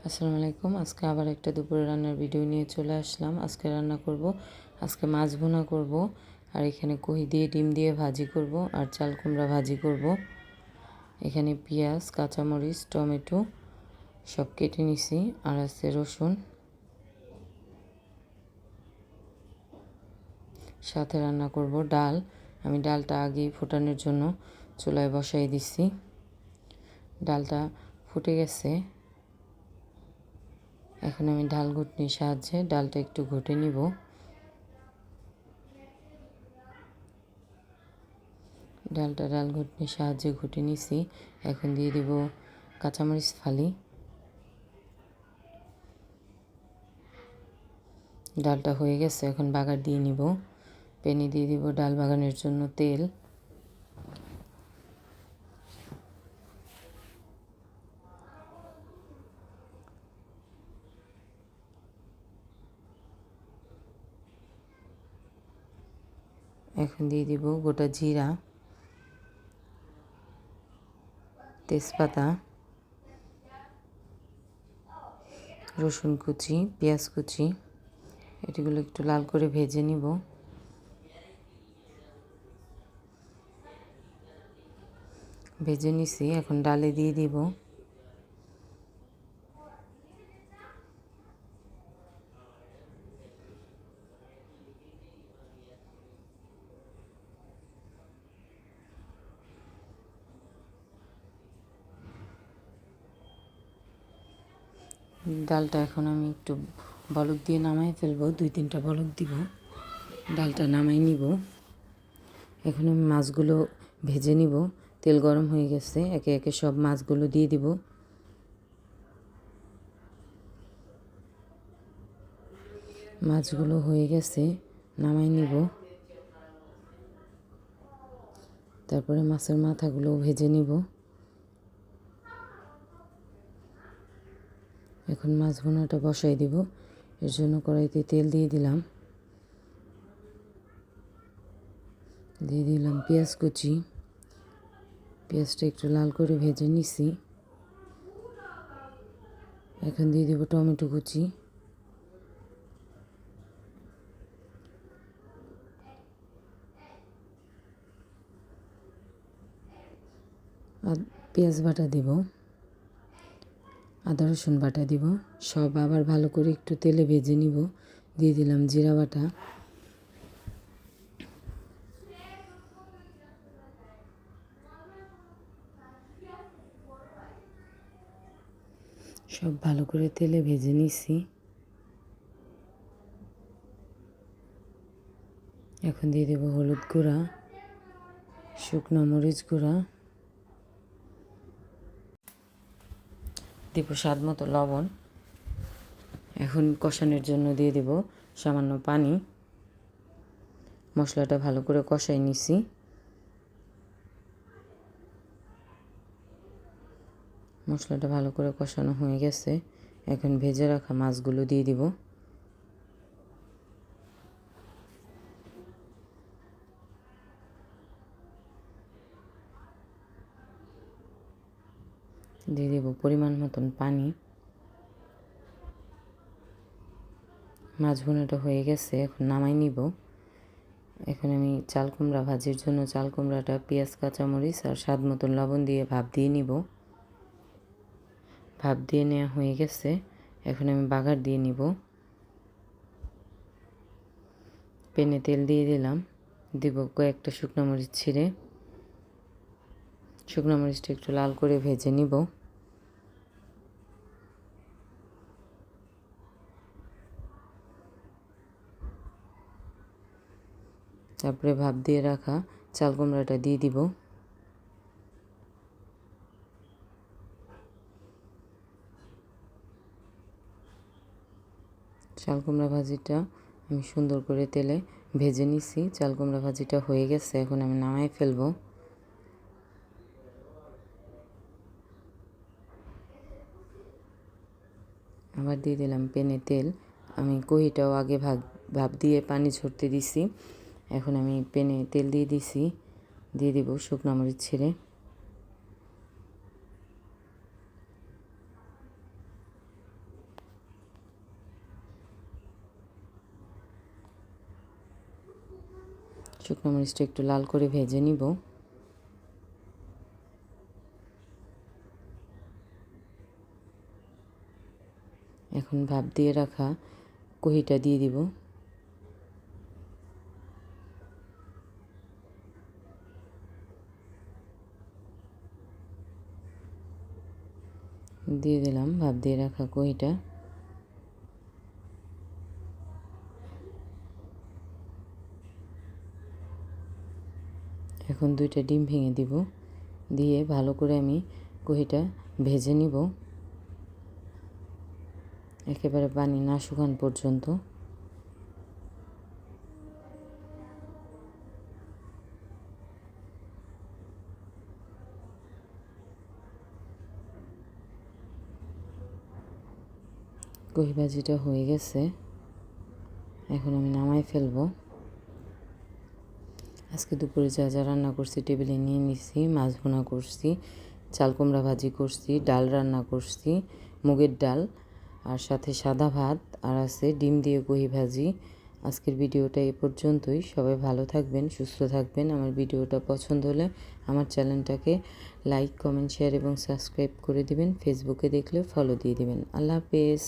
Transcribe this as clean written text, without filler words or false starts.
আসসালামু আলাইকুম। আজকে আবার একটা দুপুরে রান্নার ভিডিও নিয়ে চলে আসলাম। আজকে রান্না করব, আজকে মাছ ভুনা করব, আর এখানে কহি দিয়ে ডিম দিয়ে ভাজি করব, আর চাল কুমড়া ভাজি করব। এখানে পেঁয়াজ, কাঁচামরিচ, টমেটো সব কেটে নিছি, আর আছে রসুন। সাথে রান্না করব ডাল। আমি ডালটা আগেই ফোটানোর জন্য চুলায় বসাই দিছি। ডালটা ফুটে গেছে। এখন আমি ডাল ঘুটনির সাহায্যে ডালটা একটু ঘুটে নিব। ডাল ঘুটনির সাহায্যে ঘুটে নিছি। এখন দিয়ে দিব কাঁচামরিচ ফালি। ডালটা হয়ে গেছে, এখন বাগার দিয়ে নিব। প্যানে দিয়ে দিব ডাল বাগানোর জন্য তেল। এখন দিয়ে দিব গোটা জিরা, তেজপাতা, রসুন কুচি, পেঁয়াজ কুচি। এটিগুলো একটু লাল করে ভেজে নিব। ভেজে নিছি, এখন ডালে দিয়ে দিব। ডালটা এখন আমি একটু বলক দিয়ে নামাই ফেলবো, 2-3টা বলক দিব। ডালটা নামাই নিব। এখন আমি মাছগুলো ভেজে নিব। তেল গরম হয়ে গেছে, একে একে সব মাছগুলো দিয়ে দিব। মাছগুলো হয়ে গেছে, নামাই নিব। তারপরে মাছের মাথাগুলো ভেজে নিব। এখন মাছ ভুনাটা বসাই দিব। এর জন্য কড়াইতে তেল দিয়ে দিলাম। দিয়ে দিলাম পেঁয়াজ কুচি। পেঁয়াজটা একটু লাল করে ভেজে নিছি। এখন দিয়ে দিব টমেটো কুচি। আর পেঁয়াজ বাটা দিব, আদা রসুন বাটা দিব। সব আবার ভালো করে একটু তেলে ভেজে নিব। দিয়ে দিলাম জিরা বাটা। সব ভালো করে তেলে ভেজে নিছি। এখন দিয়ে দেব হলুদ গুঁড়া, শুকনো মরিচ গুঁড়া, দিব স্বাদ মতো লবণ। এখন কষানোর জন্য দিয়ে দেব সামান্য পানি। মশলাটা ভালো করে কষাই নিছি। মশলাটা ভালো করে কষানো হয়ে গেছে, এখন ভেজে রাখা মাছগুলো দিয়ে দিব। দিয়ে দেব পরিমাণ মতন পানি। মাছ ভুনাটা হয়ে গেছে, এখন নামাই নিব। এখন আমি চাল কুমড়া ভাজির জন্য চাল কুমড়াটা পেঁয়াজ, কাঁচামরিচ আর স্বাদ মতন লবণ দিয়ে ভাপ দিয়ে নিব। ভাপ দিয়ে নেওয়া হয়ে গেছে, এখন আমি বাগার দিয়ে নিব। প্যানে তেল দিয়ে দিলাম। দিব কয়েকটা শুকনো মরিচ ছিঁড়ে। শুকনো মরিচটা একটু লাল করে ভেজে নিব। তারপরে ভাপ দিয়ে রাখা চাল কুমড়াটা দিয়ে দিব। চাল কুমড়া ভাজিটা আমি সুন্দর করে তেলে ভেজে নিছি। চাল কুমড়া ভাজিটা হয়ে গেছে, এখন আমি নামাই ফেলবো। আবার দিয়ে দিলাম প্যানে তেল। আমি কহিটাও আগে ভাপ দিয়ে পানি ঝরতে দিছি। এখন আমি প্যানে তেল দিয়ে দিছি। দিয়ে দিব শুকনো মরিচ ছিঁড়ে। শুকনো মরিচটা একটু লাল করে ভেজে নিব। এখন ভাপ দিয়ে রাখা কহিটা দিয়ে দিব। দিয়ে দিলাম ভাপ দিয়ে রাখা কহিটা। এখন 2টা ডিম ভেঙে দিব, দিয়ে ভালো করে আমি কহিটা ভেজে নিব একেবারে পানি না শুকান পর্যন্ত। কহি ভাজিটা হয়ে গেছে, এখন আমি নামাই ফেলবো। আজকে দুপুরে যা যা রান্না করছি টেবিলে নিয়ে নিছি। মাছ ভুনা করছি, চাল কুমড়া ভাজি করছি, ডাল রান্না করছি, মুগের ডাল, আর সাথে সাদা ভাত, আর আছে ডিম দিয়ে কহি ভাজি। আজকের ভিডিওটা এ পর্যন্তই। সবাই ভালো থাকবেন, সুস্থ থাকবেন। আমার ভিডিওটা পছন্দ হলে আমার চ্যানেলটাকে লাইক, কমেন্ট, শেয়ার এবং সাবস্ক্রাইব করে দিবেন। ফেসবুকে দেখলে ফলো দিয়ে দিবেন। আল্লাহ হাফেজ।